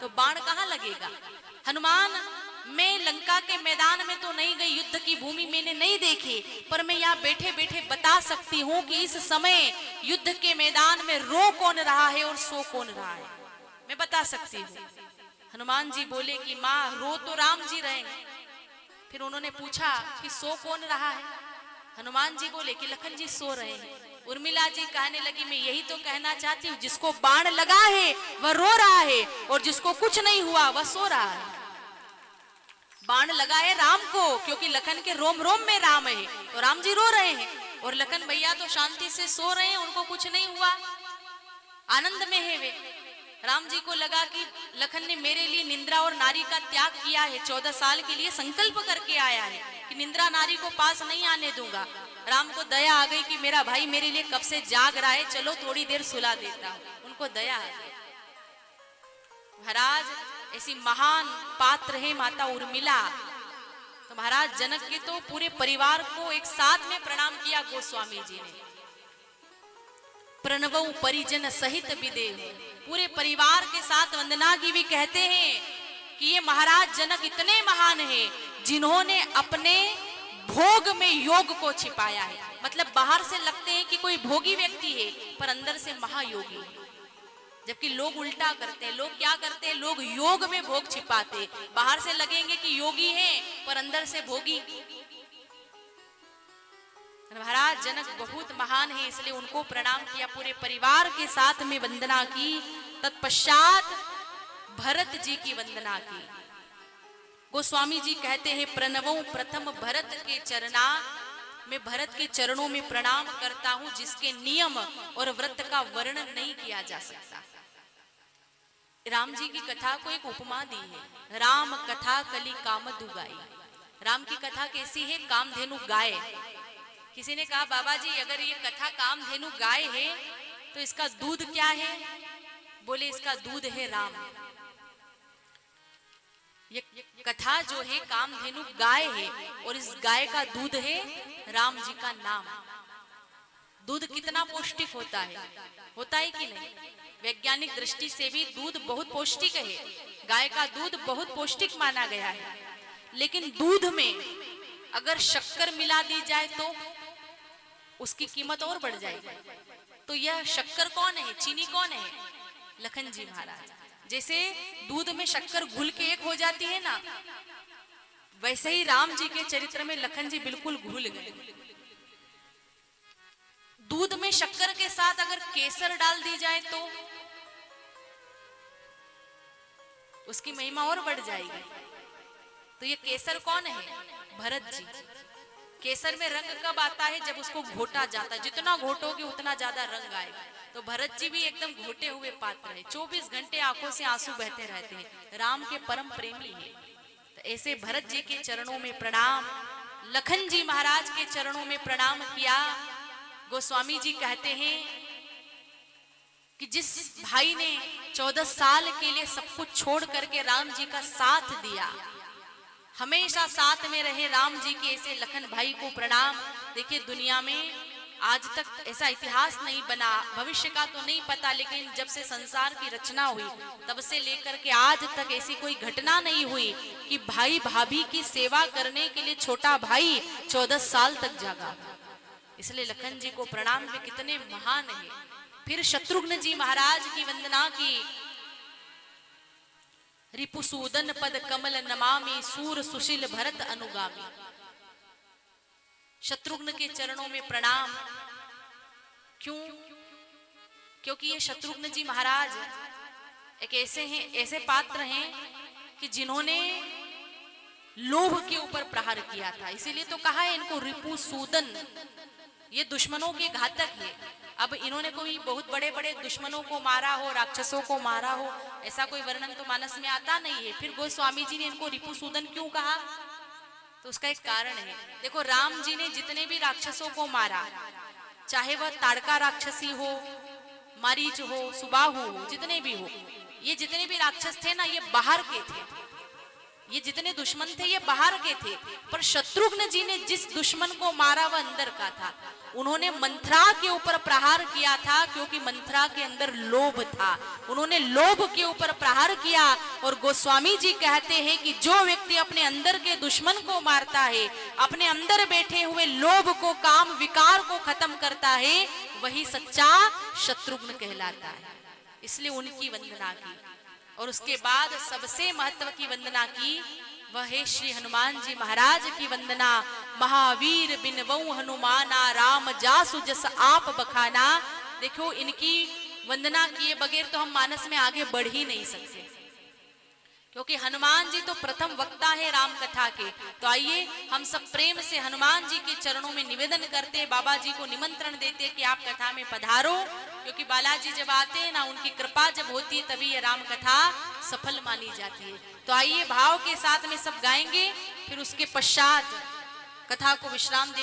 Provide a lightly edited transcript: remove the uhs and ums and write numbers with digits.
तो बाण कहाँ लगेगा। हनुमान, मैं लंका के मैदान में तो नहीं गई, युद्ध की भूमि मैंने नहीं देखी, पर मैं यहाँ बैठे बैठे बता सकती हूँ कि इस समय युद्ध के मैदान में रो कौन रहा है और सो कौन रहा है, मैं बता सकती हूँ। हनुमान जी बोले कि माँ, रो तो राम जी रहे हैं। फिर उन्होंने पूछा कि सो कौन रहा है। हनुमान जी बोले कि लखन जी सो रहे हैं। उर्मिला जी कहने लगी, मैं यही तो कहना चाहती हूँ, जिसको बाण लगा है वह रो रहा है और जिसको कुछ नहीं हुआ वह सो रहा है। बाण लगा है राम को, क्योंकि लखन के रोम रोम में राम है, तो राम जी रो रहे हैं, और लखन भैया तो शांति से सो रहे हैं, उनको कुछ नहीं हुआ, आनंद में है वे। राम जी को लगा कि लखन ने मेरे लिए निंद्रा और नारी का त्याग किया है, 14 साल के लिए संकल्प करके आया है कि निंद्रा नारी को पास नहीं आने दूंगा। राम को दया आ गई कि मेरा भाई मेरे लिए कब से जाग रहा है, चलो थोड़ी देर सुला देता हूं। उनको दया आ गई। महाराज, ऐसी महान पात्र है माता उर्मिला, तो महाराज जनक के तो पूरे परिवार को एक साथ में प्रणाम किया गोस्वामी जी ने। प्रणवौ परिजन सहित विदेह, पूरे परिवार के साथ वंदना की। भी कहते हैं कि ये महाराज जनक इतने महान हैं जिन्होंने अपने भोग में योग को छिपाया है। मतलब बाहर से लगते हैं कि कोई भोगी व्यक्ति है, पर अंदर से महायोगी है। जबकि लोग उल्टा करते हैं, लोग क्या करते हैं, लोग योग में भोग छिपाते, बाहर से लगेंगे कि योगी हैं पर अंदर से भोगी। महाराज जनक बहुत महान है, इसलिए उनको प्रणाम किया, पूरे परिवार के साथ में वंदना की। तत्पश्चात भरत जी की वंदना की। गोस्वामी जी कहते हैं, प्रणवों प्रथम भरत के चरणा, मैं भरत के चरणों में प्रणाम करता हूं, जिसके नियम और व्रत का वर्णन नहीं किया जा सकता। राम जी की कथा को एक उपमा दी है, राम कथा कली कामधु गाय। राम की कथा कैसी है, कामधेनु गाय। किसी ने कहा, बाबा जी अगर ये कथा कामधेनु गाय है तो इसका दूध क्या है। बोले, इसका दूध है राम। ये कथा जो है कामधेनु गाय है, और इस गाय का दूध है राम जी का नाम। दूध कितना पौष्टिक होता है कि नहीं। वैज्ञानिक दृष्टि से भी दूध बहुत पौष्टिक है, गाय का दूध बहुत पौष्टिक माना गया है। लेकिन दूध में अगर शक्कर मिला दी जाए तो उसकी कीमत और बढ़ जाएगी। तो यह शक्कर कौन है, चीनी कौन है, लखन जी महाराज। जैसे दूध में शक्कर घुल के एक हो जाती है ना, वैसे ही राम जी के चरित्र में लखन जी बिल्कुल घुल गए। दूध में शक्कर के साथ अगर केसर डाल दी जाए तो उसकी महिमा और बढ़ जाएगी। तो ये केसर कौन है, भरत जी। केसर में रंग कब आता है, जब उसको घोटा जाता है, जितना घोटोगे उतना ज्यादा रंग आएगा। तो भरत जी भी एकदम घोटे हुए पात्र है, 24 घंटे आंखों से आंसू बहते रहते हैं, राम के परम प्रेमी है। तो ऐसे भरत जी के चरणों में प्रणाम, लखन जी महाराज के चरणों में प्रणाम किया। गोस्वामी जी कहते हैं कि जिस भाई ने 14 साल के लिए सब कुछ छोड़ करके राम जी का साथ दिया, हमेशा साथ में रहे राम जी के, ऐसे लखन भाई को प्रणाम। देखिए, दुनिया में आज तक ऐसा इतिहास नहीं बना, भविष्य का तो नहीं पता, लेकिन जब से संसार की रचना हुई तब से लेकर के आज तक ऐसी कोई घटना नहीं हुई कि भाई भाभी की सेवा करने के लिए छोटा भाई 14 साल तक जागा। इसलिए लखन जी को प्रणाम, वे कितने महान है। फिर शत्रुघ्न जी महाराज की वंदना की। रिपुसूदन पद कमल नमामि, सूर सुशील भरत अनुगामी। शत्रुघ्न के चरणों में प्रणाम। क्यों? क्योंकि ये शत्रुघ्न जी महाराज एक ऐसे पात्र हैं कि जिन्होंने लोभ के ऊपर प्रहार किया था, इसीलिए तो कहा है इनको रिपुसूदन। ये दुश्मनों के घातक है। अब इन्होंने कोई बहुत बड़े बड़े दुश्मनों को मारा हो, राक्षसों को मारा हो, ऐसा कोई वर्णन तो मानस में आता नहीं है। फिर गोस्वामी जी ने इनको रिपुसूदन क्यों कहा, तो उसका एक कारण है। देखो, राम जी ने जितने भी राक्षसों को मारा, चाहे वह ताड़का राक्षसी हो, मारीच हो, सुबाहु हो, जितने भी हो, ये जितने भी राक्षस थे ना, ये बाहर के थे, ये जितने दुश्मन थे ये बाहर के थे, पर शत्रुघ्न जी ने जिस दुश्मन को मारा वह अंदर का था। उन्होंने मंथरा के ऊपर प्रहार किया था क्योंकि मंथरा के अंदर लोभ था। उन्होंने लोभ के ऊपर प्रहार किया और गोस्वामी जी कहते हैं कि जो व्यक्ति अपने अंदर के दुश्मन को मारता है, अपने अंदर बैठे हुए लोभ को, काम विकार को खत्म करता है, वही सच्चा शत्रुघ्न कहलाता है। इसलिए उनकी वंदना की। और उसके बाद सबसे महत्व की वंदना की वह है श्री हनुमान जी महाराज की वंदना। महावीर बिनवऊ हनुमाना, राम जासु जस आप बखाना। देखो, इनकी वंदना किए बगैर तो हम मानस में आगे बढ़ ही नहीं सकते, क्योंकि हनुमान जी तो प्रथम वक्ता है राम कथा के। तो आइए हम सब प्रेम से हनुमान जी के चरणों में निवेदन करते, बाबा जी को निमंत्रण देते कि आप कथा में पधारो, क्योंकि बालाजी जब आते हैं ना, उनकी कृपा जब होती है तभी ये राम कथा सफल मानी जाती है। तो आइए भाव के साथ में सब गाएंगे, फिर उसके पश्चात कथा को विश्राम दे